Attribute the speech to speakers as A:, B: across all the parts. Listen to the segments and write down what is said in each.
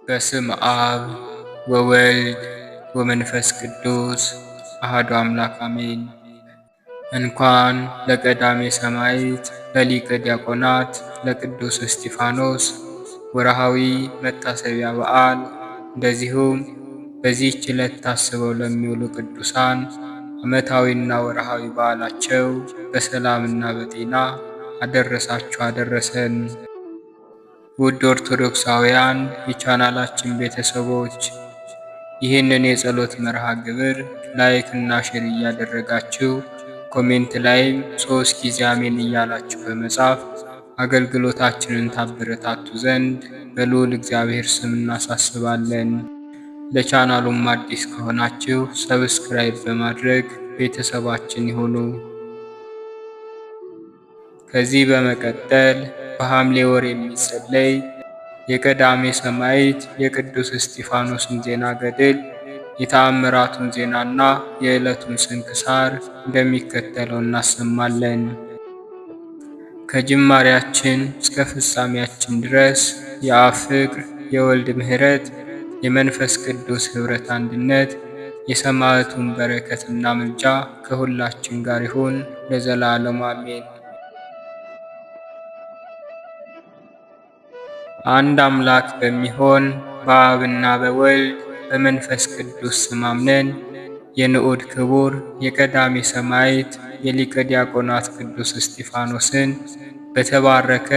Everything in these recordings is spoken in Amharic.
A: በስም አብ ወወልድ ወመንፈስ ቅዱስ አሐዱ አምላክ አሜን። እንኳን ለቀዳሜ ሰማዕት ለሊቀ ዲያቆናት ለቅዱስ እስጢፋኖስ ወርሃዊ መታሰቢያ በዓል እንደዚሁም በዚህች ዕለት ታስበው ለሚውሉ ቅዱሳን ዓመታዊና ወርሃዊ በዓላቸው በሰላምና በጤና አደረሳችሁ አደረሰን። ውድ ኦርቶዶክሳውያን የቻናላችን ቤተሰቦች ይህንን የጸሎት መርሃ ግብር ላይክ እና ሼር እያደረጋችሁ ኮሜንት ላይም 3 ጊዜ አሜን እያላችሁ በመጻፍ አገልግሎታችንን ታበረታቱ ዘንድ በልዑል እግዚአብሔር ስም እናሳስባለን። ለቻናሉም አዲስ ከሆናችሁ ሰብስክራይብ በማድረግ ቤተሰባችን ይሁኑ። ከዚህ በመቀጠል በሐምሌ ወር የሚጸለይ የቀዳሜ ሰማዕት የቅዱስ እስጢፋኖስን ዜና ገድል የተአምራቱን ዜናና የዕለቱን ስንክሳር እንደሚከተለው እናሰማለን። ከጅማሬያችን እስከ ፍጻሜያችን ድረስ የአብ ፍቅር፣ የወልድ ምሕረት፣ የመንፈስ ቅዱስ ኅብረት አንድነት፣ የሰማዕቱን በረከትና ምልጃ ከሁላችን ጋር ይሁን ለዘላለሙ አሜን። አንድ አምላክ በሚሆን በአብና በወልድ በመንፈስ ቅዱስ ስም አምነን የንዑድ ክቡር የቀዳሜ ሰማዕት የሊቀ ዲያቆናት ቅዱስ እስጢፋኖስን በተባረከ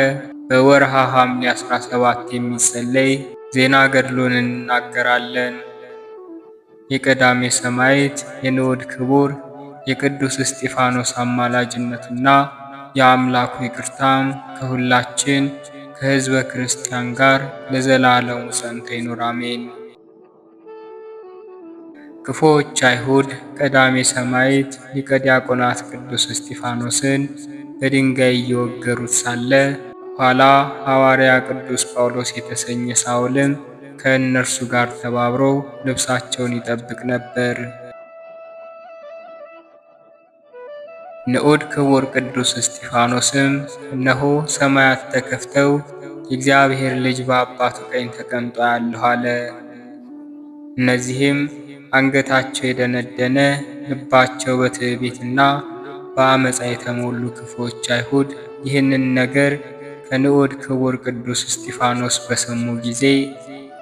A: በወርሃ ሐምሌ 17 የሚጸለይ ዜና ገድሉን እንናገራለን። የቀዳሜ ሰማዕት የንዑድ ክቡር የቅዱስ እስጢፋኖስ አማላጅነትና የአምላኩ ይቅርታም ከሁላችን ከሕዝበ ክርስቲያን ጋር ለዘላለሙ ጸንቶ ይኑር አሜን። ክፉዎች አይሁድ ቀዳሜ ሰማዕት ሊቀ ዲያቆናት ቅዱስ እስጢፋኖስን በድንጋይ እየወገሩት ሳለ ኋላ ሐዋርያ ቅዱስ ጳውሎስ የተሰኘ ሳውልም ከእነርሱ ጋር ተባብሮ ልብሳቸውን ይጠብቅ ነበር። ንዑድ ክቡር ቅዱስ እስጢፋኖስም እነሆ ሰማያት ተከፍተው የእግዚአብሔር ልጅ በአባቱ ቀኝ ተቀምጦ ያለሁ አለ። እነዚህም አንገታቸው የደነደነ ልባቸው በትዕቢትና በአመፃ የተሞሉ ክፉዎች አይሁድ ይህንን ነገር ከንዑድ ክቡር ቅዱስ እስጢፋኖስ በሰሙ ጊዜ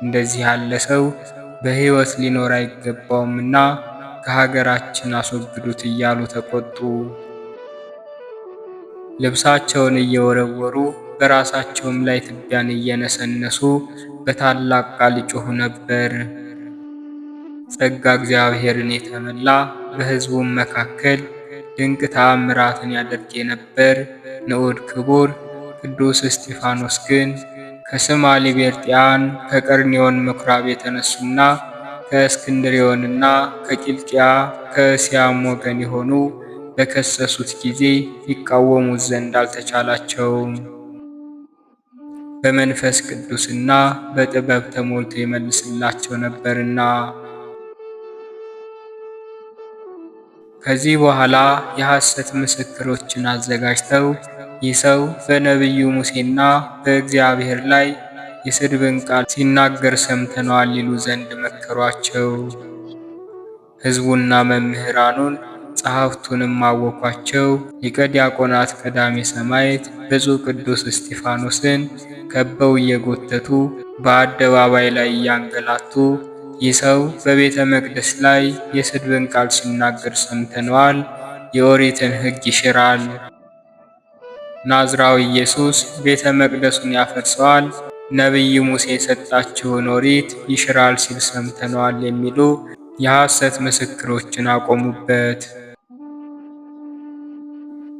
A: እንደዚህ ያለ ሰው በሕይወት ሊኖር አይገባውምና ከሀገራችን አስወግዱት እያሉ ተቆጡ። ልብሳቸውን እየወረወሩ በራሳቸውም ላይ ትቢያን እየነሰነሱ በታላቅ ቃል ይጮኹ ነበር። ጸጋ እግዚአብሔርን የተመላ በሕዝቡም መካከል ድንቅ ተአምራትን ያደርግ የነበር ንዑድ ክቡር ቅዱስ እስጢፋኖስ ግን ከስማ ሊቤርጥያን ከቀርኒዮን ምኵራብ የተነሱና ከእስክንድርዮንና ከቂልቅያ ከእስያም ወገን የሆኑ በከሰሱት ጊዜ ይቃወሙት ዘንድ አልተቻላቸውም። በመንፈስ ቅዱስና በጥበብ ተሞልቶ ይመልስላቸው ነበርና። ከዚህ በኋላ የሐሰት ምስክሮችን አዘጋጅተው ይህ ሰው በነቢዩ ሙሴና በእግዚአብሔር ላይ የስድብን ቃል ሲናገር ሰምተነዋል ይሉ ዘንድ መከሯቸው። ሕዝቡና መምህራኑን ጸሐፍቱንም አወኳቸው። ሊቀ ዲያቆናት ቀዳሜ ሰማዕት ብፁዕ ቅዱስ እስጢፋኖስን ከበው እየጎተቱ በአደባባይ ላይ እያንገላቱ ይህ ሰው በቤተ መቅደስ ላይ የስድብን ቃል ሲናገር ሰምተነዋል፣ የኦሪትን ሕግ ይሽራል፣ ናዝራዊ ኢየሱስ ቤተ መቅደሱን ያፈርሰዋል፣ ነቢይ ሙሴ የሰጣችውን ኦሪት ይሽራል ሲል ሰምተነዋል የሚሉ የሐሰት ምስክሮችን አቆሙበት።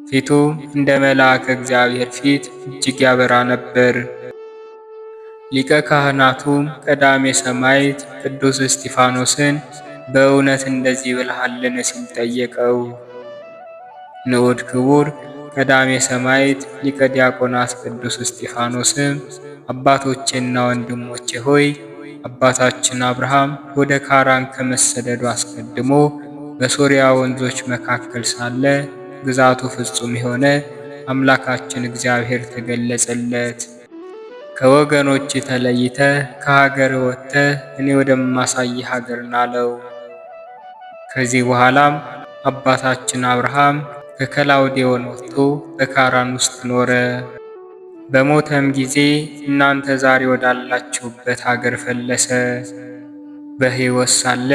A: ፊቱ እንደ መልአከ እግዚአብሔር ፊት እጅግ ያበራ ነበር። ሊቀ ካህናቱም ቀዳሜ ሰማዕት ቅዱስ እስጢፋኖስን በእውነት እንደዚህ ብለሃልን ሲል ጠየቀው። ንዑድ ክቡር ቀዳሜ ሰማዕት ሊቀ ዲያቆናት ቅዱስ እስጢፋኖስም አባቶቼና ወንድሞቼ ሆይ አባታችን አብርሃም ወደ ካራን ከመሰደዱ አስቀድሞ በሶርያ ወንዞች መካከል ሳለ ግዛቱ ፍጹም የሆነ አምላካችን እግዚአብሔር ተገለጸለት። ከወገኖች ተለይተህ ከሀገር ወጥተህ እኔ ወደማሳይህ ሀገር ና አለው። ከዚህ በኋላም አባታችን አብርሃም ከከላውዴዎን ወጥቶ በካራን ውስጥ ኖረ። በሞተም ጊዜ እናንተ ዛሬ ወዳላችሁበት ሀገር ፈለሰ። በሕይወት ሳለ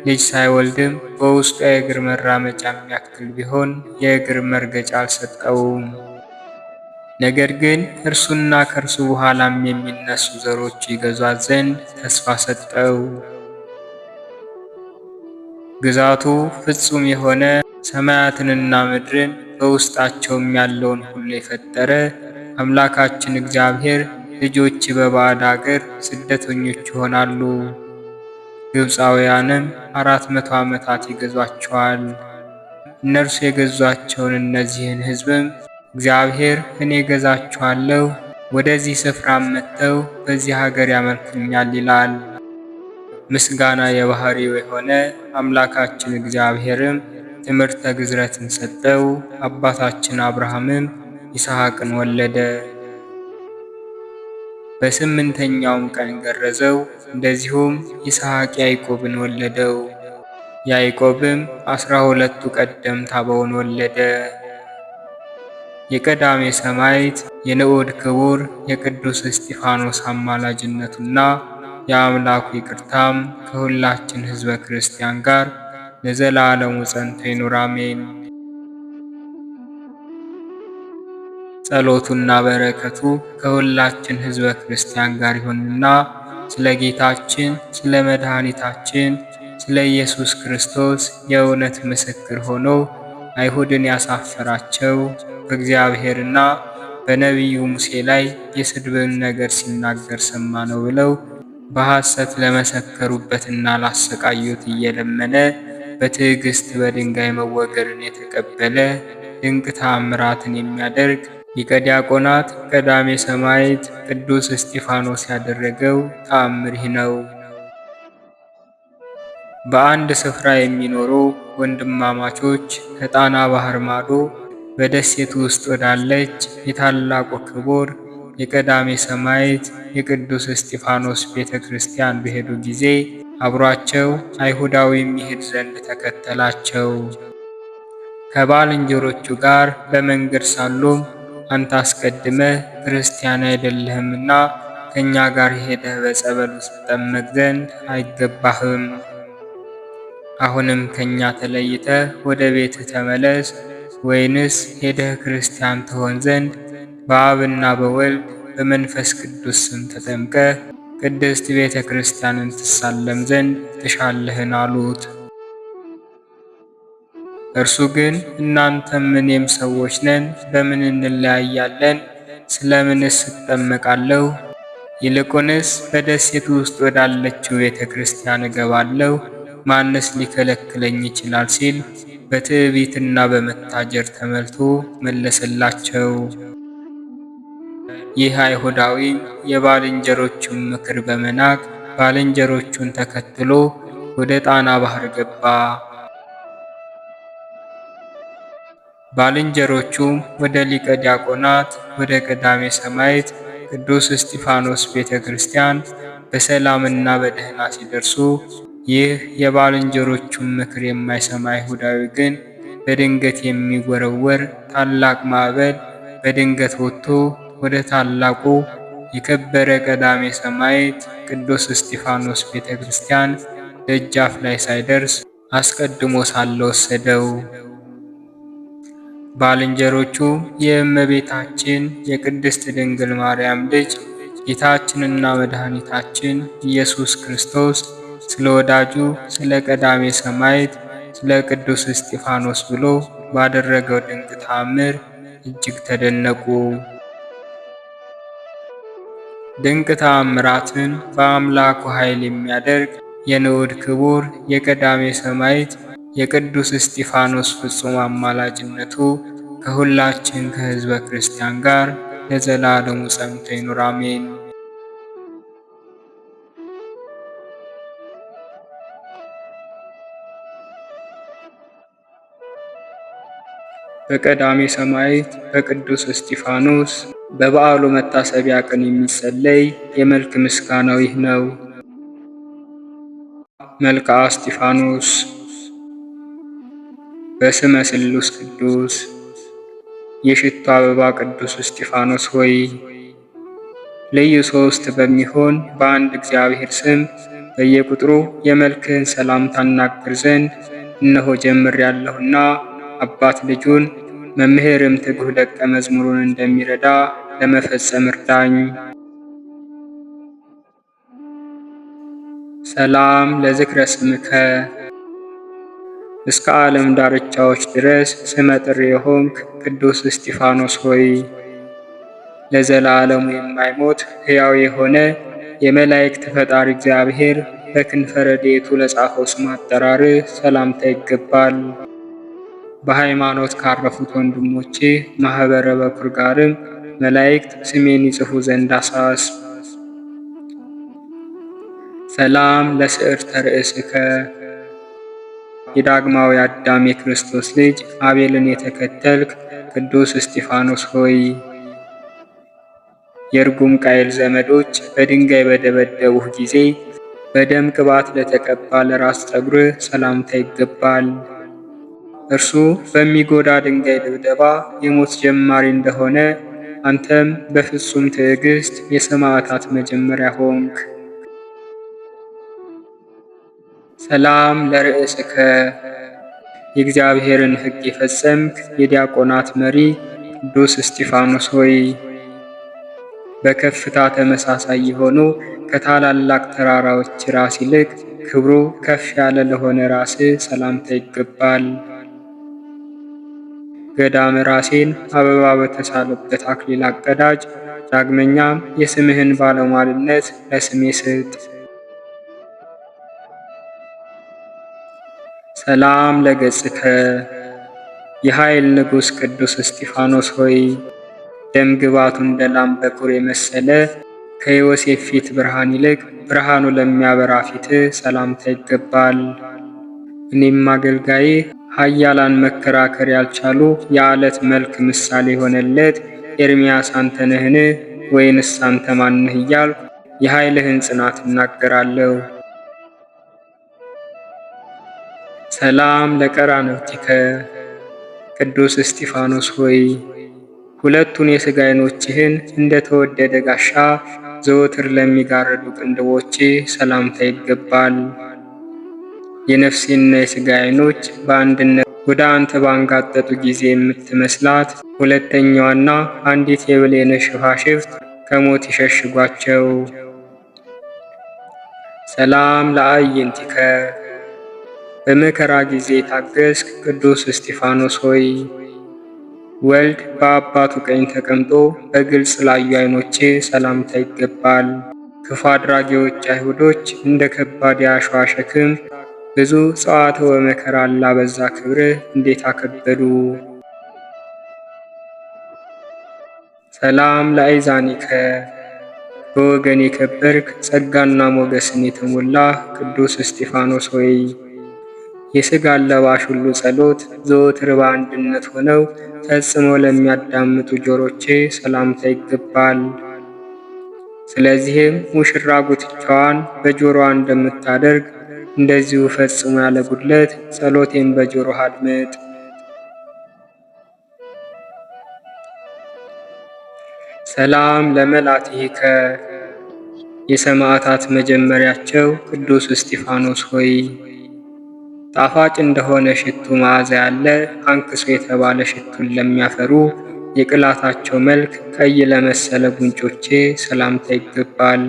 A: ልጅ ሳይወልድም በውስጡ የእግር መራመጫ የሚያክል ቢሆን የእግር መርገጫ አልሰጠውም። ነገር ግን እርሱና ከእርሱ በኋላም የሚነሱ ዘሮች ይገዟት ዘንድ ተስፋ ሰጠው። ግዛቱ ፍጹም የሆነ ሰማያትንና ምድርን በውስጣቸውም ያለውን ሁሉ የፈጠረ አምላካችን እግዚአብሔር ልጆች በባዕድ አገር ስደተኞች ይሆናሉ። ግብፃውያንም 400 ዓመታት ይገዟቸዋል። እነርሱ የገዟቸውን እነዚህን ሕዝብም እግዚአብሔር እኔ ገዛችኋለሁ፣ ወደዚህ ስፍራም መጥተው በዚህ ሀገር ያመልኩኛል ይላል። ምስጋና የባህሪው የሆነ አምላካችን እግዚአብሔርም ትምህርተ ግዝረትን ሰጠው። አባታችን አብርሃምም ይስሐቅን ወለደ። በስምንተኛውም ቀን ገረዘው። እንደዚሁም ይስሐቅ ያዕቆብን ወለደው። ያዕቆብም 12ቱ ቀደምት አበውን ወለደ። የቀዳሜ ሰማዕት የንዑድ ክቡር የቅዱስ እስጢፋኖስ አማላጅነቱና የአምላኩ ይቅርታም ከሁላችን ሕዝበ ክርስቲያን ጋር ለዘላለሙ ጸንቶ ይኑር አሜን። ጸሎቱና በረከቱ ከሁላችን ሕዝበ ክርስቲያን ጋር ይሁንና ስለ ጌታችን ስለ መድኃኒታችን ስለ ኢየሱስ ክርስቶስ የእውነት ምስክር ሆኖ አይሁድን ያሳፈራቸው በእግዚአብሔርና በነቢዩ ሙሴ ላይ የስድብን ነገር ሲናገር ሰማ ነው ብለው በሐሰት ለመሰከሩበትና ላሰቃዩት እየለመነ በትዕግሥት በድንጋይ መወገርን የተቀበለ ድንቅ ተአምራትን የሚያደርግ ሊቀ ዲያቆናት ቀዳሜ ሰማዕት ቅዱስ እስጢፋኖስ ያደረገው ተአምር ይህ ነው። በአንድ ስፍራ የሚኖሩ ወንድማማቾች ከጣና ባህር ማዶ በደሴቱ ውስጥ ወዳለች የታላቁ ክቡር የቀዳሜ ሰማዕት የቅዱስ እስጢፋኖስ ቤተ ክርስቲያን በሄዱ ጊዜ አብሯቸው አይሁዳዊ የሚሄድ ዘንድ ተከተላቸው። ከባልንጀሮቹ ጋር በመንገድ ሳሉም አንተ አስቀድመህ ክርስቲያን አይደለህምና ከእኛ ጋር ሄደህ በጸበሉ ትጠመቅ ዘንድ አይገባህም። አሁንም ከእኛ ተለይተህ ወደ ቤትህ ተመለስ፣ ወይንስ ሄደህ ክርስቲያን ትሆን ዘንድ በአብና በወልድ በመንፈስ ቅዱስ ስም ተጠምቀህ ቅድስት ቤተ ክርስቲያንን ትሳለም ዘንድ ትሻለህን? አሉት። እርሱ ግን እናንተም እኔም ሰዎች ነን፣ በምን እንለያያለን? ስለምንስ እጠመቃለሁ? ይልቁንስ በደሴቱ ውስጥ ወዳለችው ቤተ ክርስቲያን እገባለሁ፣ ማንስ ሊከለክለኝ ይችላል? ሲል በትዕቢትና በመታጀር ተመልቶ መለሰላቸው። ይህ አይሁዳዊም የባልንጀሮቹን ምክር በመናቅ ባልንጀሮቹን ተከትሎ ወደ ጣና ባህር ገባ። ባልንጀሮቹም ወደ ሊቀ ዲያቆናት ወደ ቀዳሜ ሰማዕት ቅዱስ እስጢፋኖስ ቤተ ክርስቲያን በሰላምና በደህና ሲደርሱ ይህ የባልንጀሮቹን ምክር የማይሰማ አይሁዳዊ ግን በድንገት የሚወረወር ታላቅ ማዕበል በድንገት ወጥቶ ወደ ታላቁ የከበረ ቀዳሜ ሰማዕት ቅዱስ እስጢፋኖስ ቤተ ክርስቲያን ደጃፍ ላይ ሳይደርስ አስቀድሞ ሳለ ወሰደው። ባልንጀሮቹ የእመቤታችን የቅድስት ድንግል ማርያም ልጅ ጌታችንና መድኃኒታችን ኢየሱስ ክርስቶስ ስለ ወዳጁ ስለ ቀዳሜ ሰማዕት ስለ ቅዱስ እስጢፋኖስ ብሎ ባደረገው ድንቅ ተአምር እጅግ ተደነቁ። ድንቅ ተአምራትን በአምላኩ ኃይል የሚያደርግ የንዑድ ክቡር የቀዳሜ ሰማዕት የቅዱስ እስጢፋኖስ ፍጹም አማላጅነቱ ከሁላችን ከሕዝበ ክርስቲያን ጋር ለዘላለሙ ጸንቶ ይኑር አሜን። በቀዳሜ ሰማዕት በቅዱስ እስጢፋኖስ በበዓሉ መታሰቢያ ቀን የሚጸለይ የመልክ ምስጋናው ይህ ነው። መልክዓ እስጢፋኖስ። በስመ ስሉስ ቅዱስ። የሽቱ አበባ ቅዱስ እስጢፋኖስ ሆይ ልዩ ሦስት በሚሆን በአንድ እግዚአብሔር ስም በየቁጥሩ የመልክህን ሰላምታ እናገር ዘንድ እነሆ ጀምሬአለሁና አባት ልጁን መምህርም ትጉህ ደቀ መዝሙሩን እንደሚረዳ ለመፈጸም እርዳኝ። ሰላም ለዝክረ ስምከ። እስከ ዓለም ዳርቻዎች ድረስ ስመጥር የሆንክ ቅዱስ እስጢፋኖስ ሆይ ለዘላለሙ የማይሞት ሕያው የሆነ የመላእክት ፈጣሪ እግዚአብሔር በክንፈ ረድኤቱ ለጻፈው ስም አጠራርህ ሰላምታ ይገባል። በሃይማኖት ካረፉት ወንድሞቼ ማኅበረ በኩር ጋርም መላእክት ስሜን ይጽፉ ዘንድ አሳስብ። ሰላም ለስዕርተ ርእስከ። የዳግማዊ አዳም የክርስቶስ ልጅ አቤልን የተከተልክ ቅዱስ እስጢፋኖስ ሆይ የርጉም ቃየል ዘመዶች በድንጋይ በደበደቡህ ጊዜ በደም ቅባት ለተቀባ ለራስ ጠጉርህ ሰላምታ ይገባል። እርሱ በሚጎዳ ድንጋይ ድብደባ የሞት ጀማሪ እንደሆነ አንተም በፍጹም ትዕግስት የሰማዕታት መጀመሪያ ሆንክ። ሰላም ለርእስከ። የእግዚአብሔርን ሕግ የፈጸምክ የዲያቆናት መሪ ቅዱስ እስጢፋኖስ ሆይ በከፍታ ተመሳሳይ የሆኑ ከታላላቅ ተራራዎች ራስ ይልቅ ክብሩ ከፍ ያለ ለሆነ ራስ ሰላምታ ይገባል። ገዳመ ራሴን አበባ በተሳለበት አክሊል አቀዳጅ፣ ዳግመኛም የስምህን ባለሟልነት ለስሜ ስጥ። ሰላም ለገጽከ። የኃይል ንጉሥ ቅዱስ እስጢፋኖስ ሆይ ደም ግባቱ እንደ ላም በኩር የመሰለ ከዮሴፍ ፊት ብርሃን ይልቅ ብርሃኑ ለሚያበራ ፊት ሰላምታ ይገባል። እኔም አገልጋዬ ኃያላን መከራከር ያልቻሉ የዓለት መልክ ምሳሌ የሆነለት ኤርምያስ አንተ ነህን? ወይንስ አንተ ማንህ? እያልኩ የኃይልህን ጽናት እናገራለሁ። ሰላም ለቀራንብቲከ። ቅዱስ እስጢፋኖስ ሆይ ሁለቱን የሥጋ ዓይኖችህን እንደ ተወደደ ጋሻ ዘወትር ለሚጋረዱ ቅንድቦች ሰላምታ ይገባል። የነፍሴና የሥጋ ዓይኖች በአንድነት ወደ አንተ ባንጋጠጡ ጊዜ የምትመስላት ሁለተኛዋና አንዲት የብሌን ሽፋሽፍት ከሞት ይሸሽጓቸው። ሰላም ለአዕይንቲከ። በመከራ ጊዜ ታገስክ ቅዱስ እስጢፋኖስ ሆይ ወልድ በአባቱ ቀኝ ተቀምጦ በግልጽ ላዩ ዓይኖቼ ሰላምታ ይገባል። ክፉ አድራጊዎች አይሁዶች እንደ ከባድ የአሸዋ ሸክም ብዙ ጸዋትወ መከራ ላበዛ ክብርህ እንዴት አከበዱ። ሰላም ለአይዛኒከ። በወገን የከበርክ ጸጋና ሞገስን የተሞላህ ቅዱስ እስጢፋኖስ ሆይ የሥጋ ለባሽ ሁሉ ጸሎት ዘወትር በአንድነት ሆነው ፈጽሞ ለሚያዳምጡ ጆሮቼ ሰላምታ ይገባል። ስለዚህም ሙሽራ ጉትቻዋን በጆሮዋ እንደምታደርግ እንደዚሁ ፈጽሞ ያለ ጉድለት ጸሎቴን በጆሮህ አድምጥ። ሰላም ለመላትሂከ። የሰማዕታት መጀመሪያቸው ቅዱስ እስጢፋኖስ ሆይ ጣፋጭ እንደሆነ ሽቱ መዓዛ ያለ አንክሶ የተባለ ሽቱን ለሚያፈሩ የቅላታቸው መልክ ቀይ ለመሰለ ጉንጮቼ ሰላምታ ይገባል።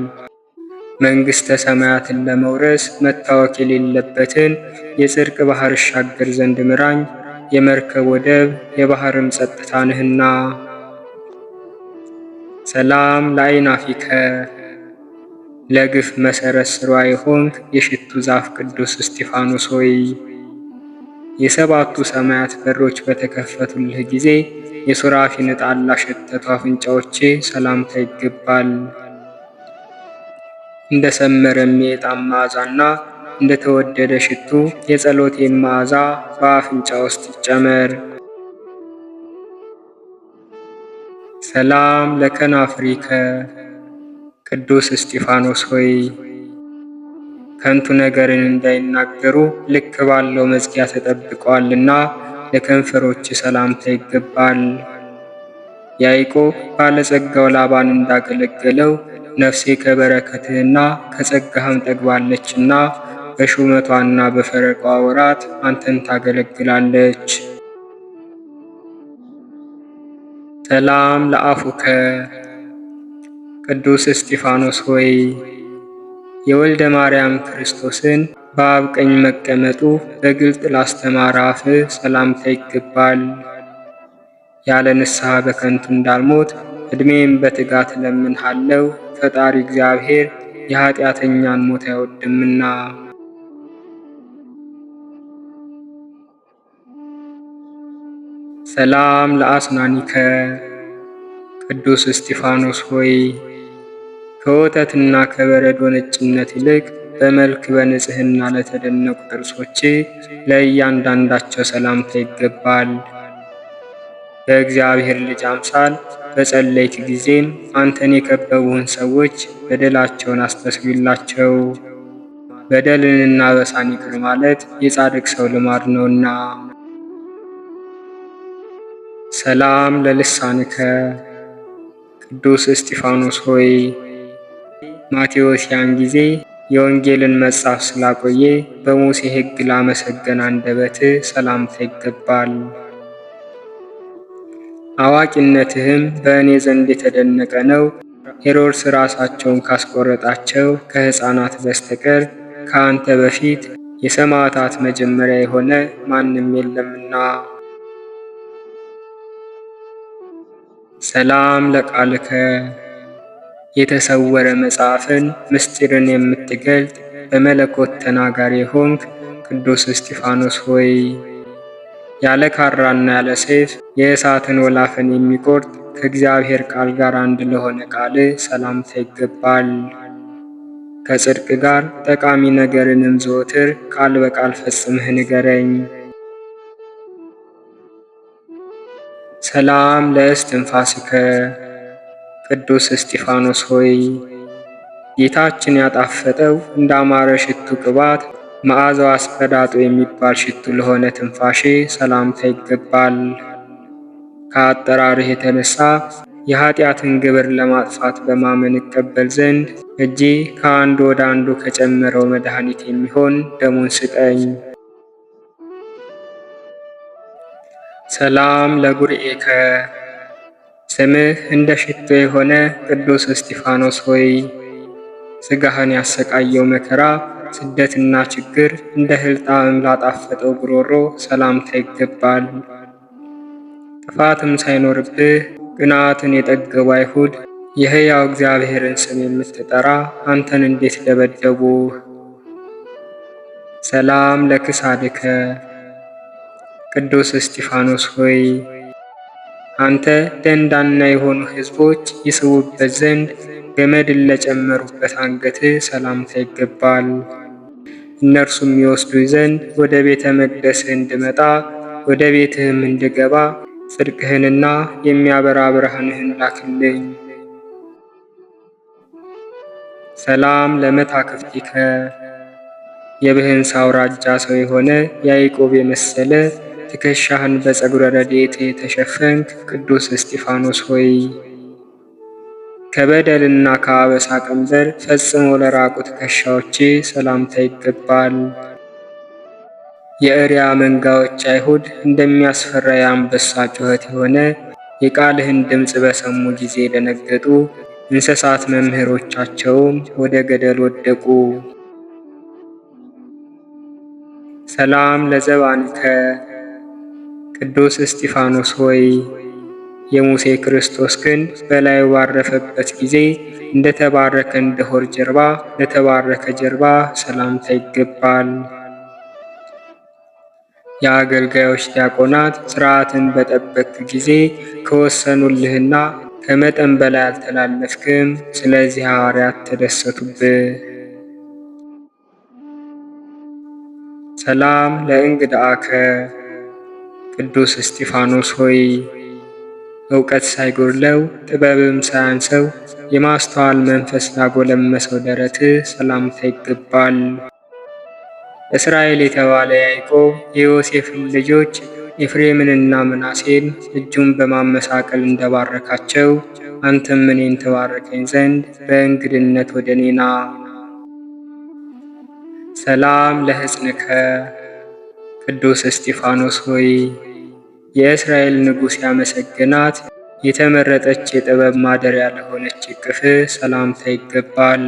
A: መንግሥተ ሰማያትን ለመውረስ መታወክ የሌለበትን የጽድቅ ባሕር እሻገር ዘንድ ምራኝ፣ የመርከብ ወደብ የባሕርም ጸጥታ ነህና። ሰላም ለአይናፊከ። ለግፍ መሠረት ስሯ የሆንክ የሽቱ ዛፍ ቅዱስ እስጢፋኖስ ሆይ የሰባቱ ሰማያት በሮች በተከፈቱልህ ጊዜ የሱራፊን ዕጣን ላሸተቱ አፍንጫዎቼ ሰላምታ ይገባል። እንደ ሰመረም የዕጣን መዓዛና እንደ ተወደደ ሽቱ የጸሎቴን መዓዛ በአፍንጫ ውስጥ ይጨመር። ሰላም ለከናፍሪከ ቅዱስ እስጢፋኖስ ሆይ ከንቱ ነገርን እንዳይናገሩ ልክ ባለው መዝጊያ ተጠብቀዋልና ለከንፈሮች ሰላምታ ይገባል። ያዕቆብ ባለጸጋው ላባን እንዳገለገለው ነፍሴ ከበረከትህና ከጸጋህም ጠግባለችና በሹመቷና በፈረቃዋ ወራት አንተን ታገለግላለች። ሰላም ለአፉከ ቅዱስ እስጢፋኖስ ሆይ የወልደ ማርያም ክርስቶስን በአብ ቀኝ መቀመጡ በግልጥ ላስተማረ አፍህ ሰላምታ ይገባል። ያለ ንስሐ በከንቱ እንዳልሞት ዕድሜም በትጋት እለምንሃለሁ። ፈጣሪ እግዚአብሔር የኃጢአተኛን ሞት አይወድምና። ሰላም ለአስናኒከ ቅዱስ እስጢፋኖስ ሆይ ከወተትና ከበረዶ ነጭነት ይልቅ በመልክ በንጽሕና ለተደነቁ ጥርሶች ለእያንዳንዳቸው ሰላምታ ይገባል። በእግዚአብሔር ልጅ አምሳል በጸለይክ ጊዜም አንተን የከበቡህን ሰዎች በደላቸውን አስተስርይላቸው። በደልንና በሳን ይቅር ማለት የጻድቅ ሰው ልማድ ነውና። ሰላም ለልሳንከ ቅዱስ እስጢፋኖስ ሆይ ማቴዎስ ያን ጊዜ የወንጌልን መጽሐፍ ስላቆየ በሙሴ ሕግ ላመሰገን አንደበት ሰላምታ ይገባል። አዋቂነትህም በእኔ ዘንድ የተደነቀ ነው። ሄሮድስ ራሳቸውን ካስቆረጣቸው ከሕፃናት በስተቀር ከአንተ በፊት የሰማዕታት መጀመሪያ የሆነ ማንም የለምና። ሰላም ለቃልከ የተሰወረ መጽሐፍን ምስጢርን የምትገልጥ በመለኮት ተናጋሪ ሆንክ ቅዱስ እስጢፋኖስ ሆይ ያለ ካራና ያለ ሰይፍ የእሳትን ወላፈን የሚቆርጥ ከእግዚአብሔር ቃል ጋር አንድ ለሆነ ቃል ሰላምታ ይገባል። ከጽድቅ ጋር ጠቃሚ ነገርንም ዘወትር ቃል በቃል ፈጽመህ ንገረኝ። ሰላም ለእስትንፋስከ ቅዱስ እስጢፋኖስ ሆይ ጌታችን ያጣፈጠው እንዳማረ ሽቱ ቅባት መዓዛው አስፈዳጦ የሚባል ሽቱ ለሆነ ትንፋሼ ሰላምታ ይገባል። ከአጠራርህ የተነሳ የኃጢአትን ግብር ለማጥፋት በማመን እቀበል ዘንድ እጄ ከአንዱ ወደ አንዱ ከጨመረው መድኃኒት የሚሆን ደሙን ስጠኝ። ሰላም ለጉርኤከ ስምህ እንደ ሽቶ የሆነ ቅዱስ እስጢፋኖስ ሆይ ሥጋህን ያሰቃየው መከራ ስደትና ችግር እንደ እህል ጣዕም ላጣፈጠው ጉሮሮ ሰላምታ ይገባል። ጥፋትም ሳይኖርብህ ቅንዓትን የጠገቡ አይሁድ የሕያው እግዚአብሔርን ስም የምትጠራ አንተን እንዴት ደበደቡህ? ሰላም ለክሳድከ ቅዱስ እስጢፋኖስ ሆይ አንተ ደንዳና የሆኑ ሕዝቦች ይስቡበት ዘንድ ገመድን ለጨመሩበት አንገትህ ሰላምታ ይገባል። እነርሱም ይወስዱኝ ዘንድ ወደ ቤተ መቅደስህ እንድመጣ ወደ ቤትህም እንድገባ ጽድቅህንና የሚያበራ ብርሃንህን ላክልኝ። ሰላም ለመታክፍቲከ የብህንሳ አውራጃ ሰው የሆነ ያዕቆብ የመሰለ ትከሻህን በፀጉረ ረድኤት የተሸፈንክ ቅዱስ እስጢፋኖስ ሆይ ከበደልና ከአበሳ ቀንበር ፈጽሞ ለራቁ ትከሻዎቼ ሰላምታ ይገባል። የእሪያ መንጋዎች አይሁድ እንደሚያስፈራ የአንበሳ ጩኸት የሆነ የቃልህን ድምፅ በሰሙ ጊዜ ደነገጡ። እንስሳት መምህሮቻቸውም ወደ ገደል ወደቁ። ሰላም ለዘባንከ ቅዱስ እስጢፋኖስ ሆይ የሙሴ ክርስቶስ ክንድ በላዩ ባረፈበት ጊዜ እንደተባረከ እንደ ሆር ጀርባ ለተባረከ ጀርባ ሰላምታ ይገባል። የአገልጋዮች ዲያቆናት ሥርዓትን በጠበቅክ ጊዜ ከወሰኑልህና ከመጠን በላይ አልተላለፍክም። ስለዚህ ሐዋርያት ተደሰቱብህ። ሰላም ለእንግድአከ ቅዱስ እስጢፋኖስ ሆይ እውቀት ሳይጎድለው ጥበብም ሳያንሰው የማስተዋል መንፈስ ላጎለመሰው ደረት ሰላምታ ይገባል። እስራኤል የተባለ ያዕቆብ የዮሴፍን ልጆች ኤፍሬምንና ምናሴን እጁን በማመሳቀል እንደባረካቸው አንተም እኔን ትባርከኝ ዘንድ በእንግድነት ወደ እኔ ና። ሰላም ለሕፅንከ ቅዱስ እስጢፋኖስ ሆይ የእስራኤል ንጉሥ ያመሰገናት የተመረጠች የጥበብ ማደሪያ ለሆነች እቅፍ ሰላምታ ይገባል።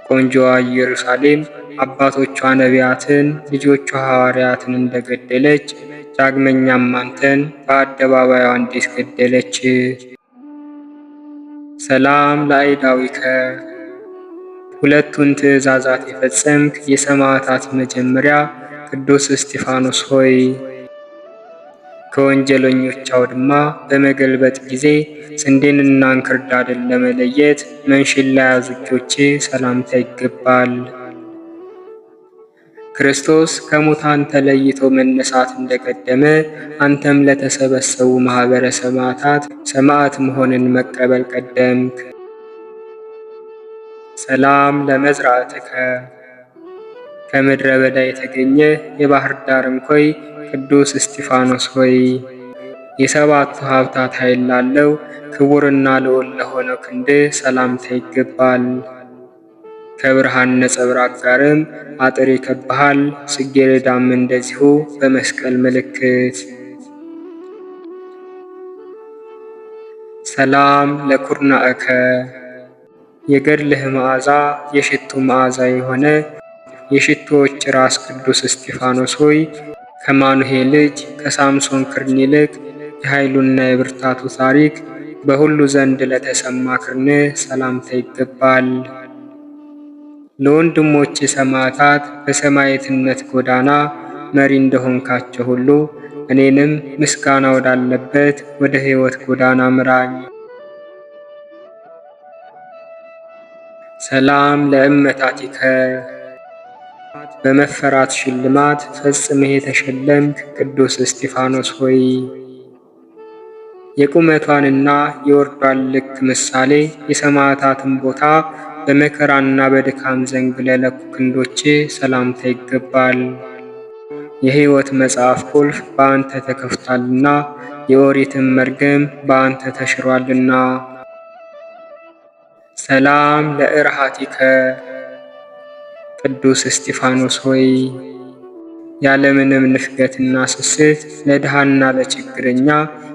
A: ቆንጆዋ ኢየሩሳሌም አባቶቿ ነቢያትን ልጆቿ ሐዋርያትን እንደገደለች ዳግመኛም አንተን በአደባባዩ እንዴት ገደለች? ሰላም ለአይዳዊከ ሁለቱን ትእዛዛት የፈጸምክ የሰማዕታት መጀመሪያ ቅዱስ እስጢፋኖስ ሆይ ከወንጀለኞች አውድማ በመገልበጥ ጊዜ ስንዴንና እንክርዳድን ለመለየት መንሽን ለያዙ እጆች ሰላምታ ይገባል። ክርስቶስ ከሙታን ተለይቶ መነሳት እንደቀደመ አንተም ለተሰበሰቡ ማኅበረ ሰማዕታት ሰማዕት መሆንን መቀበል ቀደምክ። ሰላም ለመዝራዕትከ ከምድረ በዳ የተገኘ የባህር ዳር እንኮይ ቅዱስ እስጢፋኖስ ሆይ የሰባቱ ሀብታት ኃይል ላለው ክቡርና ልዑል ለሆነው ክንድ ሰላምታ ይገባል። ከብርሃን ነጸብራቅ ጋርም አጥር ይከብሃል፣ ጽጌረዳም እንደዚሁ በመስቀል ምልክት። ሰላም ለኩርናእከ የገድልህ መዓዛ የሽቱ መዓዛ የሆነ የሽቶዎች ራስ ቅዱስ እስጢፋኖስ ሆይ ከማኑሄ ልጅ ከሳምሶን ክርን ይልቅ የኃይሉና የብርታቱ ታሪክ በሁሉ ዘንድ ለተሰማ ክርን ሰላምታ ይገባል። ለወንድሞች ሰማዕታት በሰማዕትነት ጎዳና መሪ እንደሆንካቸው ሁሉ እኔንም ምስጋና ወዳለበት ወደ ሕይወት ጎዳና ምራኝ። ሰላም ለእመታቲከ በመፈራት ሽልማት ፈጽመህ የተሸለምክ ቅዱስ እስጢፋኖስ ሆይ የቁመቷንና የወርዷን ልክ ምሳሌ የሰማዕታትን ቦታ በመከራና በድካም ዘንግ ለለኩ ክንዶች ሰላምታ ይገባል። የሕይወት መጽሐፍ ቁልፍ በአንተ ተከፍቷልና የኦሪትን መርገም በአንተ ተሽሯልና። ሰላም ለእርሃቲከ ቅዱስ እስጢፋኖስ ሆይ ያለምንም ንፍገትና ስስት ለድሃና ለችግረኛ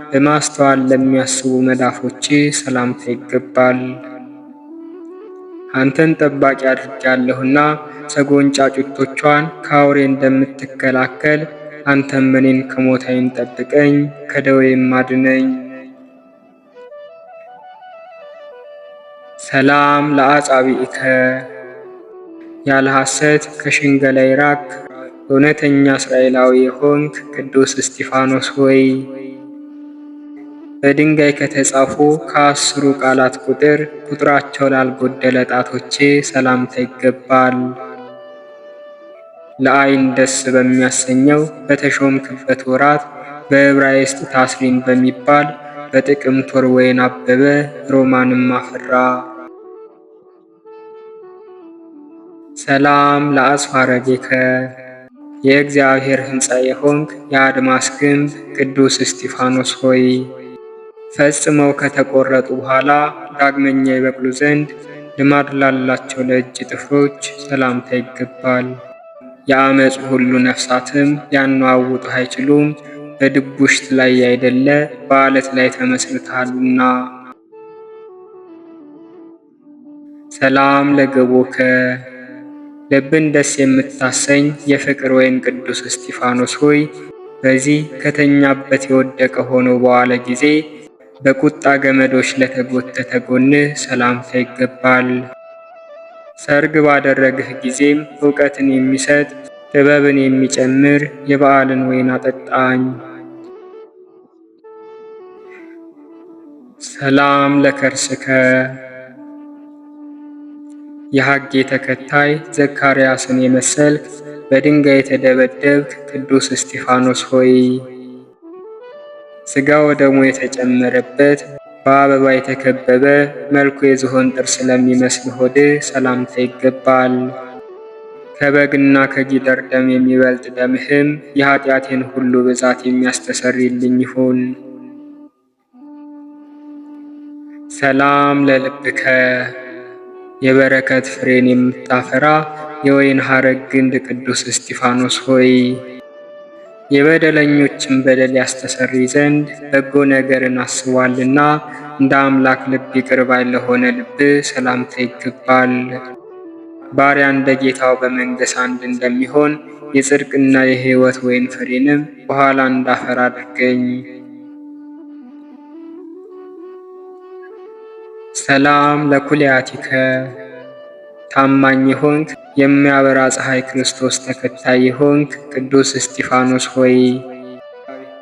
A: በማስተዋል ለሚያስቡ መዳፎች ሰላምታ ይገባል። አንተን ጠባቂ አድርጌያለሁና ሰጎን ጫጩቶቿን ከአውሬ እንደምትከላከል አንተም እኔን ከሞት ዓይን ጠብቀኝ፣ ከደዌም አድነኝ። ሰላም ለአጻብዒከ ያለ ሐሰት ከሽንገላ የራቅ እውነተኛ እስራኤላዊ የሆንክ ቅዱስ እስጢፋኖስ ሆይ በድንጋይ ከተጻፉ ከ10 ቃላት ቁጥራቸው ላልጎደለ ጣቶቼ ሰላምታ ይገባል። ለዓይን ደስ በሚያሰኘው በተሾምክበት ወራት በዕብራይስጥ ታስሪን በሚባል በጥቅምት ወር ወይን አበበ ሮማንም አፈራ። ሰላም ለአጽፋረጌከ የእግዚአብሔር ሕንፃ የሆንክ የአድማስ ግንብ ቅዱስ እስጢፋኖስ ሆይ ፈጽመው ከተቆረጡ በኋላ ዳግመኛ ይበቅሉ ዘንድ ልማድ ላላቸው ለእጅ ጥፍሮች ሰላምታ ይገባል። የአመፅ ሁሉ ነፍሳትም ሊያነዋውጡህ አይችሉም፣ በድቡሽት ላይ ያይደለ በዓለት ላይ ተመስርተሃልና። ሰላም ለገቦከ ልብን ደስ የምታሰኝ የፍቅር ወይን ቅዱስ እስጢፋኖስ ሆይ በዚህ ከተኛበት የወደቀ ሆኖ በዋለ ጊዜ በቁጣ ገመዶች ለተጎተተ ጎንህ ሰላምታ ይገባል። ሰርግ ባደረግህ ጊዜም ዕውቀትን የሚሰጥ ጥበብን የሚጨምር የበዓልን ወይን አጠጣኝ። ሰላም ለከርስከ የሐጌ ተከታይ ዘካርያስን የመሰልክ በድንጋይ የተደበደብክ ቅዱስ እስጢፋኖስ ሆይ ሥጋ ወደሙ የተጨመረበት በአበባ የተከበበ መልኩ የዝሆን ጥርስ ለሚመስል ሆድ ሰላምታ ይገባል። ከበግና ከጊደር ደም የሚበልጥ ደምህም የኃጢአቴን ሁሉ ብዛት የሚያስተሰርይልኝ ይሁን። ሰላም ለልብከ የበረከት ፍሬን የምታፈራ የወይን ሐረግ ግንድ ቅዱስ እስጢፋኖስ ሆይ የበደለኞችን በደል ያስተሰርይ ዘንድ በጎ ነገርን አስቧልና እንደ አምላክ ልብ ይቅር ባይ ለሆነ ልብ ሰላምታ ይገባል። ባሪያ እንደ ጌታው በመንገስ አንድ እንደሚሆን የጽድቅና የሕይወት ወይን ፍሬንም በኋላ እንዳፈራ አድርገኝ። ሰላም ለኩልያቲከ ታማኝ ሆንክ የሚያበራ ፀሐይ ክርስቶስ ተከታይ የሆንክ ቅዱስ እስጢፋኖስ ሆይ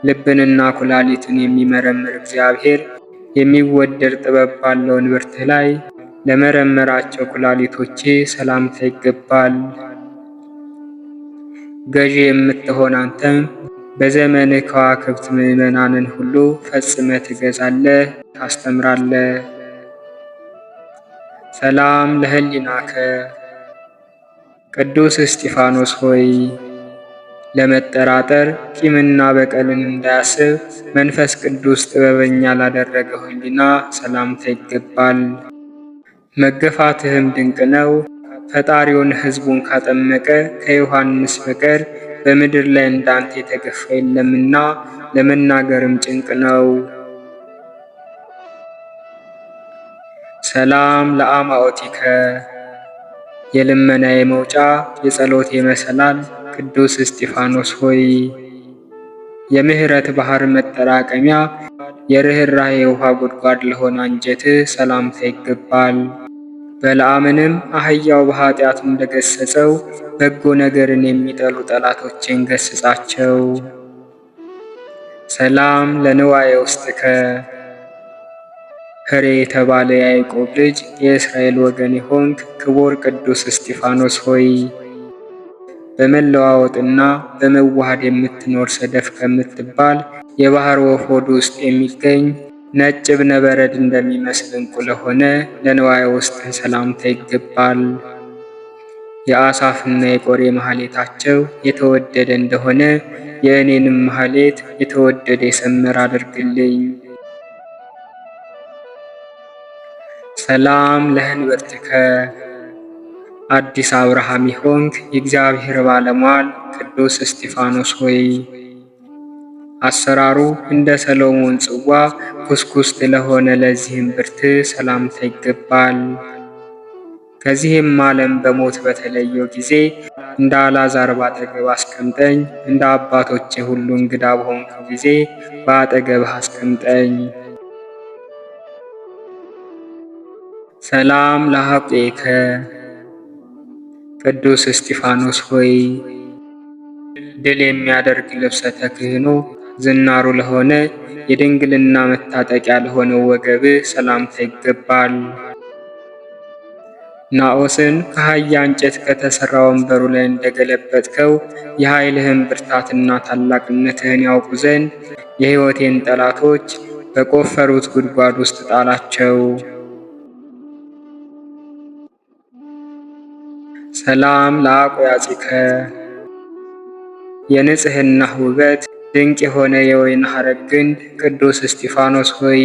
A: ልብንና ኩላሊትን የሚመረምር እግዚአብሔር የሚወደድ ጥበብ ባለው እንብርትህ ላይ ለመረመራቸው ኩላሊቶቼ ሰላምታ ይገባል። ገዢ የምትሆን አንተም በዘመንህ ከዋክብት ምዕመናንን ሁሉ ፈጽመህ ትገዛለህ፣ ታስተምራለህ። ሰላም ለህሊናከ ቅዱስ እስጢፋኖስ ሆይ ለመጠራጠር ቂምና በቀልን እንዳያስብ መንፈስ ቅዱስ ጥበበኛ ላደረገው ህሊና ሰላምታ ይገባል። መገፋትህም ድንቅ ነው። ፈጣሪውን ሕዝቡን ካጠመቀ ከዮሐንስ በቀር በምድር ላይ እንዳንተ የተገፋ የለምና ለመናገርም ጭንቅ ነው። ሰላም ለአማኦቲከ የልመናዬ መውጫ የጸሎቴ መሰላል ቅዱስ እስጢፋኖስ ሆይ የምህረት ባህር መጠራቀሚያ የርኅራኄ ውሃ ጉድጓድ ለሆነ አንጀትህ ሰላምታ ይገባል። በለዓምንም አህያው በኃጢአቱ እንደገሰጸው በጎ ነገርን የሚጠሉ ጠላቶቼን ገስጻቸው። ሰላም ለንዋየ ውስጥከ ህሬ የተባለ የያዕቆብ ልጅ የእስራኤል ወገን የሆንክ ክቡር ቅዱስ እስጢፋኖስ ሆይ በመለዋወጥና በመዋሃድ የምትኖር ሰደፍ ከምትባል የባህር ወፍ ሆድ ውስጥ የሚገኝ ነጭ እብነ በረድ እንደሚመስል ዕንቁ ለሆነ ለንዋየ ውስጥህ ሰላምታ ይገባል። የአሳፍና የቆሬ ማህሌታቸው የተወደደ እንደሆነ የእኔንም ማህሌት የተወደደ የሰመረ አድርግልኝ። ሰላም ለህንብርትከ አዲስ አብርሃም ይሆንክ የእግዚአብሔር ባለሟል ቅዱስ እስጢፋኖስ ሆይ አሰራሩ እንደ ሰሎሞን ጽዋ ኩስኩስት ለሆነ ለዚህም ብርት ሰላምታ ይገባል። ከዚህም ዓለም በሞት በተለየው ጊዜ እንደ አልዓዛር ባጠገብ አስቀምጠኝ፣ እንደ አባቶቼ ሁሉ እንግዳ በሆንኩ ጊዜ በአጠገብህ አስቀምጠኝ። ሰላም ለሐቄከ ቅዱስ እስጢፋኖስ ሆይ ድል የሚያደርግ ልብሰ ተክህኖ ዝናሩ ለሆነ የድንግልና መታጠቂያ ለሆነው ወገብህ ሰላምታ ይገባል። ናዖስን ከአህያ እንጨት ከተሰራ ወንበሩ ላይ እንደገለበጥከው የኃይልህን ብርታትና ታላቅነትህን ያውቁ ዘንድ የሕይወቴን ጠላቶች በቆፈሩት ጉድጓድ ውስጥ ጣላቸው። ሰላም ለአቆያጺከ የንጽሕናህ ውበት ድንቅ የሆነ የወይን ሐረግ ግንድ ቅዱስ እስጢፋኖስ ሆይ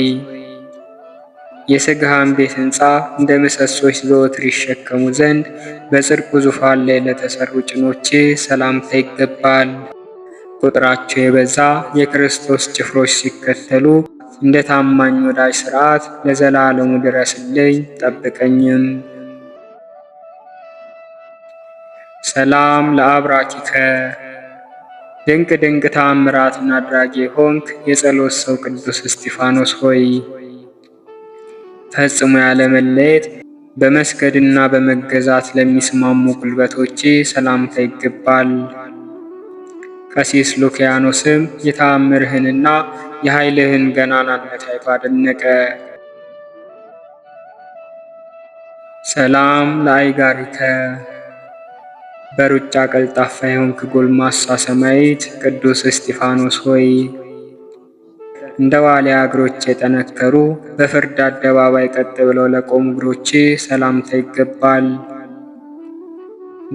A: የሥጋህን ቤት ሕንፃ እንደ ምሰሶች ዘወትር ይሸከሙ ዘንድ በጽድቁ ዙፋን ላይ ለተሰሩ ጭኖች ሰላምታ ይገባል። ቁጥራቸው የበዛ የክርስቶስ ጭፍሮች ሲከተሉ እንደ ታማኝ ወዳጅ ሥርዓት ለዘላለሙ ድረስልኝ ጠብቀኝም። ሰላም ለአብራኪከ ድንቅ ድንቅ ተአምራትን አድራጊ ሆንክ የጸሎት ሰው ቅዱስ እስጢፋኖስ ሆይ ፈጽሞ ያለመለየት በመስገድና በመገዛት ለሚስማሙ ጉልበቶች ሰላምታ ይገባል። ቀሲስ ሉኪያኖስም የተአምርህንና የኃይልህን ገናናነት አይቶ አደነቀ። ሰላም ለአይጋሪከ በሩጫ ቀልጣፋ የሆንክ ጎልማሳ ሰማዕት ቅዱስ እስጢፋኖስ ሆይ እንደ ዋሊያ እግሮች የጠነከሩ በፍርድ አደባባይ ቀጥ ብለው ለቆሙ እግሮች ሰላምታ ይገባል።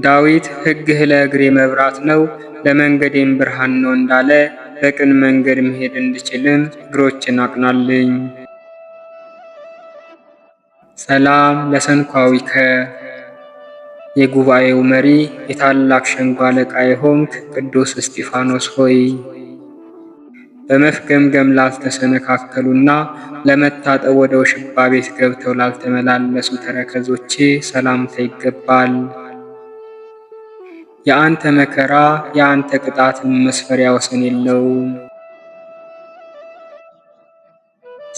A: ዳዊት ሕግህ ለእግሬ መብራት ነው ለመንገዴም ብርሃን ነው እንዳለ በቅን መንገድ መሄድ እንድችልም እግሮችን አቅናልኝ። ሰላም ለሰንኳዊከ የጉባኤው መሪ የታላቅ ሸንጎ አለቃ የሆንክ ቅዱስ እስጢፋኖስ ሆይ በመፍገምገም ላልተሰነካከሉና ለመታጠብ ወደ ውሽባ ቤት ገብተው ላልተመላለሱ ተረከዞች ሰላምታ ይገባል። የአንተ መከራ የአንተ ቅጣትም መስፈሪያ ወሰን የለውም።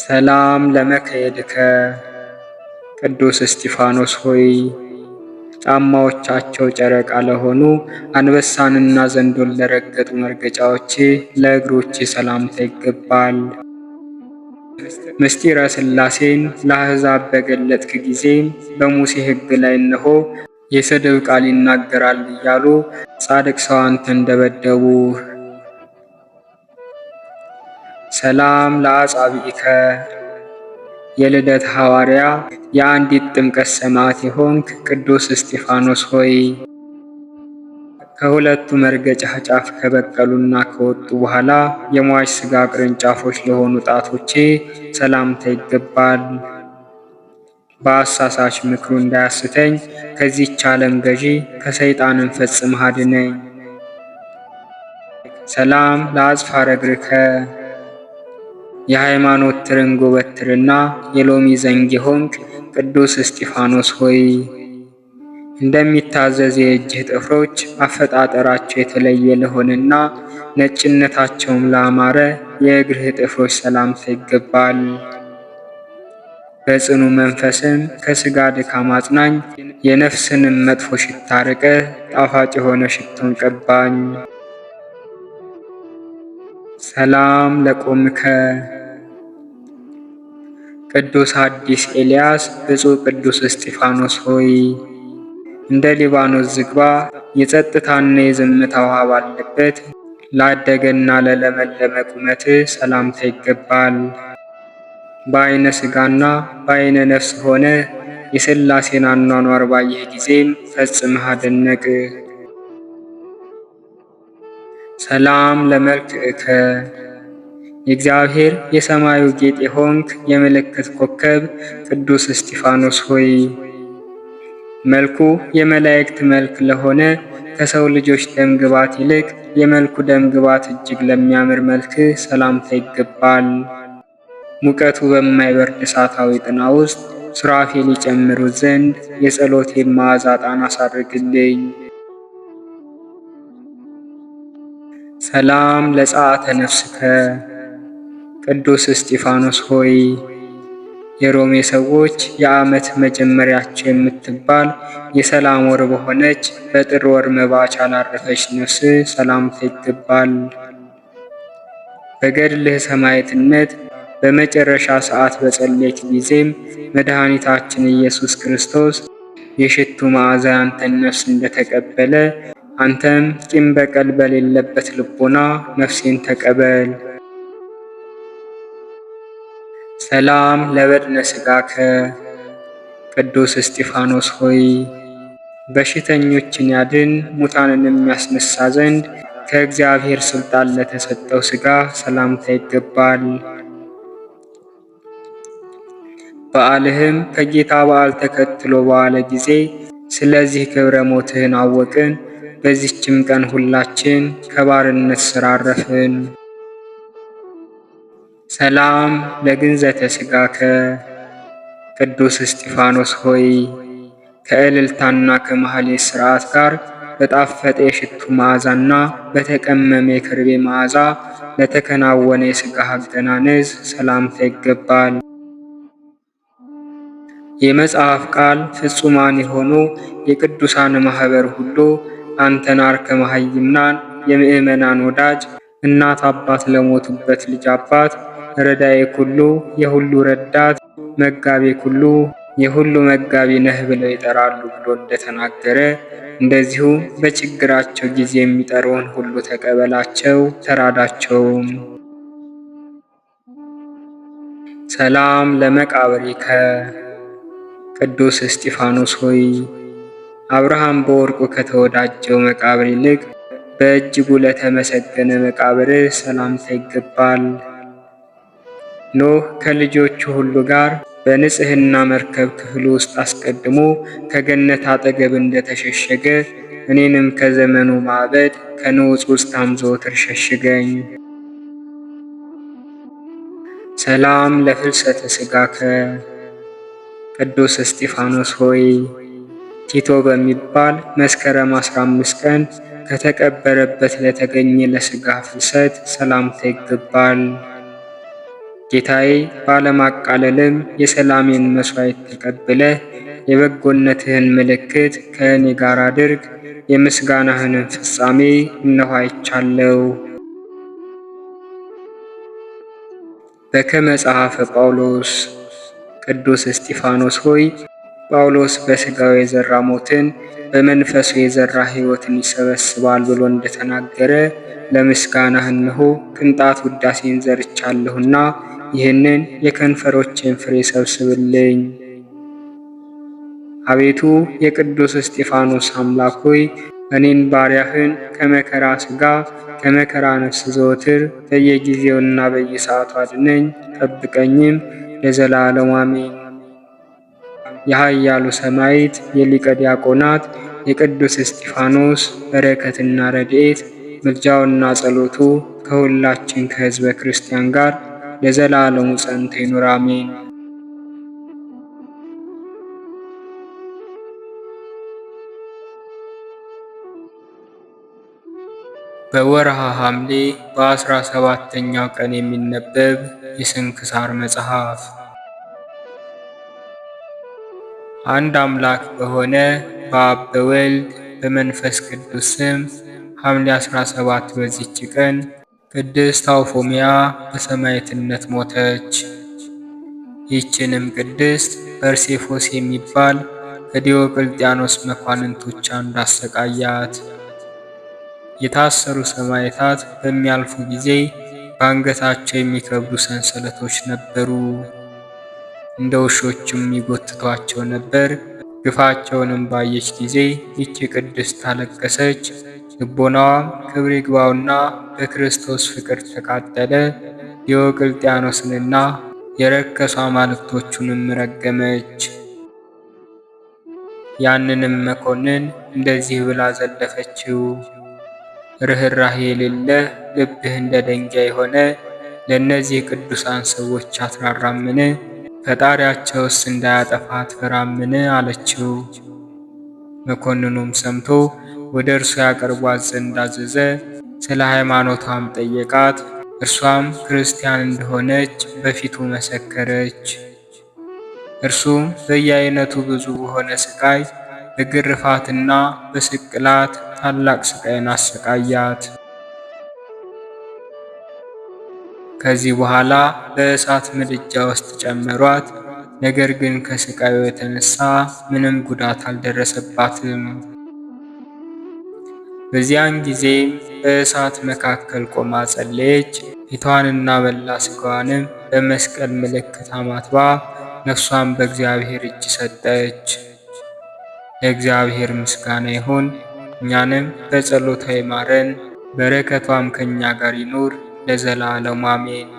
A: ሰላም ለመከየድከ ቅዱስ እስጢፋኖስ ሆይ ጫማዎቻቸው ጨረቃ ለሆኑ አንበሳንና ዘንዶን ለረገጡ መርገጫዎች ለእግሮች ሰላምታ ይገባል። ምስጢረ ሥላሴን ለአሕዛብ በገለጥክ ጊዜ በሙሴ ሕግ ላይ እነሆ የስድብ ቃል ይናገራል እያሉ ጻድቅ ሰው አንተን ደበደቡህ። ሰላም ለአጻብዒከ የልደት ሐዋርያ የአንዲት ጥምቀት ሰማዕት የሆንክ ቅዱስ እስጢፋኖስ ሆይ ከሁለቱ መርገጫ ጫፍ ከበቀሉና ከወጡ በኋላ የሟች ሥጋ ቅርንጫፎች ለሆኑ ጣቶቼ ሰላምታ ይገባል። በአሳሳች ምክሩ እንዳያስተኝ ከዚህች ዓለም ገዢ ከሰይጣንም ፈጽመህ አድነኝ። ሰላም ለአጽፋረ እግርከ የሃይማኖት ትርንጎ በትርና የሎሚ ዘንግ የሆንክ ቅዱስ እስጢፋኖስ ሆይ እንደሚታዘዝ የእጅህ ጥፍሮች አፈጣጠራቸው የተለየ ለሆነና ነጭነታቸውም ላማረ የእግርህ ጥፍሮች ሰላምታ ይገባል። በጽኑ መንፈስም ከሥጋ ድካም አጽናኝ፣ የነፍስንም መጥፎ ሽታ ርቀህ ጣፋጭ የሆነ ሽቶን ቀባኝ። ሰላም ለቆምከ ቅዱስ ሐዲስ ኤልያስ ብፁዕ ቅዱስ እስጢፋኖስ ሆይ እንደ ሊባኖስ ዝግባ የጸጥታና የዝምታ ውሃ ባለበት ላደገና ለለመለመ ቁመት ሰላምታ ይገባል። በዓይነ ሥጋና በዓይነ ነፍስ ሆነ የሥላሴን አኗኗር ባየህ ጊዜም ፈጽመህ አደነቅ። ሰላም ለመልክዕከ የእግዚአብሔር የሰማዩ ጌጥ የሆንክ የምልክት ኮከብ ቅዱስ እስጢፋኖስ ሆይ መልኩ የመላእክት መልክ ለሆነ ከሰው ልጆች ደምግባት ይልቅ የመልኩ ደምግባት እጅግ ለሚያምር መልክ ሰላምታ ይገባል። ሙቀቱ በማይበርድ እሳታዊ ጥና ውስጥ ሱራፌል ይጨምሩት ዘንድ የጸሎቴን መዓዛ ዕጣን አሳርግልኝ። ሰላም ለጸአተ ነፍስከ ቅዱስ እስጢፋኖስ ሆይ የሮሜ ሰዎች የዓመት መጀመሪያቸው የምትባል የሰላም ወር በሆነች በጥር ወር መባቻ ላረፈች ነፍስ ሰላምታ ይገባል። በገድልህ ሰማዕትነት በመጨረሻ ሰዓት በጸለይክ ጊዜም መድኃኒታችን ኢየሱስ ክርስቶስ የሽቱ መዓዛ ያንተን ነፍስ እንደተቀበለ አንተም ቂም በቀል በሌለበት ልቦና ነፍሴን ተቀበል። ሰላም ለበድነ ሥጋከ ቅዱስ እስጢፋኖስ ሆይ በሽተኞችን ያድን ሙታንንም ያስነሳ ዘንድ ከእግዚአብሔር ሥልጣን ለተሰጠው ሥጋ ሰላምታ ይገባል። በዓልህም ከጌታ በዓል ተከትሎ በዋለ ጊዜ ስለዚህ ክብረ ሞትህን አወቅን። በዚህችም ቀን ሁላችን ከባርነት ሥራ አረፍን። ሰላም ለግንዘተ ሥጋከ ቅዱስ እስጢፋኖስ ሆይ ከእልልታና ከማኅሌት ሥርዓት ጋር በጣፈጠ የሽቱ መዓዛና በተቀመመ የከርቤ መዓዛ ለተከናወነ የሥጋህ አገናነዝ ሰላምታ ይገባል። የመጽሐፍ ቃል ፍጹማን የሆኑ የቅዱሳን ማኅበር ሁሉ አንተን አርከ መሃይምናን የምእመናን ወዳጅ እናት አባት ለሞቱበት ልጅ አባት ረዳዬ ኩሉ የሁሉ ረዳት መጋቤ ኩሉ የሁሉ መጋቢ ነህ ብለው ይጠራሉ ብሎ እንደተናገረ እንደዚሁ በችግራቸው ጊዜ የሚጠሩን ሁሉ ተቀበላቸው ተራዳቸውም። ሰላም ለመቃብሪከ ቅዱስ እስጢፋኖስ ሆይ አብርሃም በወርቁ ከተወዳጀው መቃብር ይልቅ በእጅጉ ለተመሰገነ መቃብርህ ሰላምታ ይገባል። ኖህ ከልጆቹ ሁሉ ጋር በንጽሕና መርከብ ክፍል ውስጥ አስቀድሞ ከገነት አጠገብ እንደተሸሸገ እኔንም ከዘመኑ ማዕበል ከንዑፅ ውስጣም ዘወትር ሸሽገኝ። ሰላም ለፍልሰተ ሥጋከ ቅዱስ እስጢፋኖስ ሆይ ቲቶ በሚባል መስከረም 15 ቀን ከተቀበረበት ለተገኘ ለሥጋ ፍልሰት ሰላምታ ይገባል። ጌታዬ ባለማቃለልም የሰላሜን መሥዋዕት ተቀብለህ የበጎነትህን ምልክት ከእኔ ጋር አድርግ። የምስጋናህንም ፍጻሜ እነሆ አይቻለሁ። በከመ ጸሐፈ ጳውሎስ ቅዱስ እስጢፋኖስ ሆይ ጳውሎስ በሥጋው የዘራ ሞትን በመንፈሱ የዘራ ሕይወትን ይሰበስባል ብሎ እንደተናገረ ለምስጋናህ እነሆ ቅንጣት ውዳሴን ዘርቻለሁና ይህንን የከንፈሮቼን ፍሬ ሰብስብልኝ። አቤቱ የቅዱስ እስጢፋኖስ አምላክ ሆይ እኔን ባሪያህን ከመከራ ሥጋ ከመከራ ነፍስ ዘወትር በየጊዜውና በየሰዓቱ አድነኝ ጠብቀኝም ለዘላለሙ አሜን። የኃያሉ ሰማዕት የሊቀ ዲያቆናት የቅዱስ እስጢፋኖስ በረከትና ረድኤት ምልጃውና ጸሎቱ ከሁላችን ከሕዝበ ክርስቲያን ጋር ለዘላለሙ ጸንቶ ይኑር አሜን። በወርሃ ሐምሌ በ17ኛው ቀን የሚነበብ የስንክሳር መጽሐፍ። አንድ አምላክ በሆነ በአብ በወልድ በመንፈስ ቅዱስ ስም ሐምሌ 17 በዚች ቀን ቅድስት ታውፎምያ በሰማዕትነት ሞተች። ይህችንም ቅድስት በርሴፎስ የሚባል ከዲዮቅልጥያኖስ መኳንንቶች አንዱ አሰቃያት። የታሰሩ ሰማዕታት በሚያልፉ ጊዜ በአንገታቸው የሚከብዱ ሰንሰለቶች ነበሩ። እንደ ውሾችም ይጎትቷቸው ነበር። ግፋቸውንም ባየች ጊዜ ይህች ቅድስት ታለቀሰች። ልቦናዋም ክብር ይግባውና በክርስቶስ ፍቅር ተቃጠለ። ዲዮቅልጥያኖስንና የረከሱ አማልክቶቹንም ረገመች። ያንንም መኮንን እንደዚህ ብላ ዘለፈችው። ርኅራኄ የሌለ ልብህ እንደ ደንጋይ የሆነ ለእነዚህ ቅዱሳን ሰዎች አትራራምን? ፈጣሪያቸውስ እንዳያጠፋ አትፈራምን? አለችው። መኮንኑም ሰምቶ ወደ እርሱ ያቀርቧት ዘንድ አዘዘ። ስለ ሃይማኖቷም ጠየቃት። እርሷም ክርስቲያን እንደሆነች በፊቱ መሰከረች። እርሱም በየአይነቱ ብዙ በሆነ ስቃይ በግርፋትና በስቅላት ታላቅ ስቃይን አሰቃያት። ከዚህ በኋላ በእሳት ምድጃ ውስጥ ጨመሯት። ነገር ግን ከስቃዩ የተነሳ ምንም ጉዳት አልደረሰባትም። በዚያን ጊዜም በእሳት መካከል ቆማ ጸለየች። ፊቷንና መላ ሥጋዋንም በመስቀል ምልክት አማትባ ነፍሷን በእግዚአብሔር እጅ ሰጠች። ለእግዚአብሔር ምስጋና ይሁን። እኛንም በጸሎቷ ይማረን፣ በረከቷም ከእኛ ጋር ይኑር ለዘላለሙ አሜን።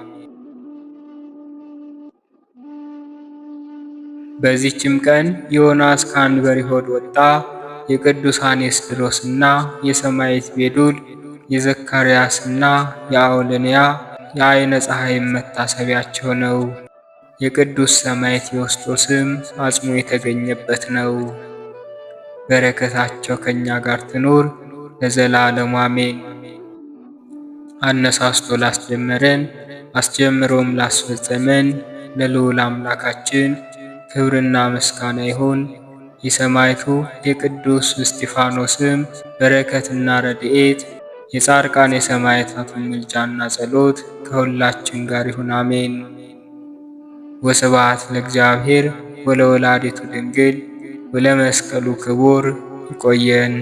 A: በዚህችም ቀን ዮናስ ከአንበሪ ሆድ ወጣ። የቅዱሳን የስድሮስና የሰማዕት ቤዱል የዘካርያስና የአውልንያ የዓይነ ፀሐይም መታሰቢያቸው ነው። የቅዱስ ሰማዕት ዮስጦስም አጽሙ የተገኘበት ነው። በረከታቸው ከእኛ ጋር ትኑር ለዘላለሙ አሜን። አነሳስቶ ላስጀመረን አስጀምሮም ላስፈጸመን ለልዑል አምላካችን ክብርና ምስጋና ይሁን። የሰማዕቱ የቅዱስ እስጢፋኖስም በረከትና ረድኤት የጻድቃን የሰማዕታቱን ምልጃና ጸሎት ከሁላችን ጋር ይሁን አሜን። ወስብሐት ለእግዚአብሔር ወለወላዲቱ ድንግል ወለመስቀሉ ክቡር። ይቆየን።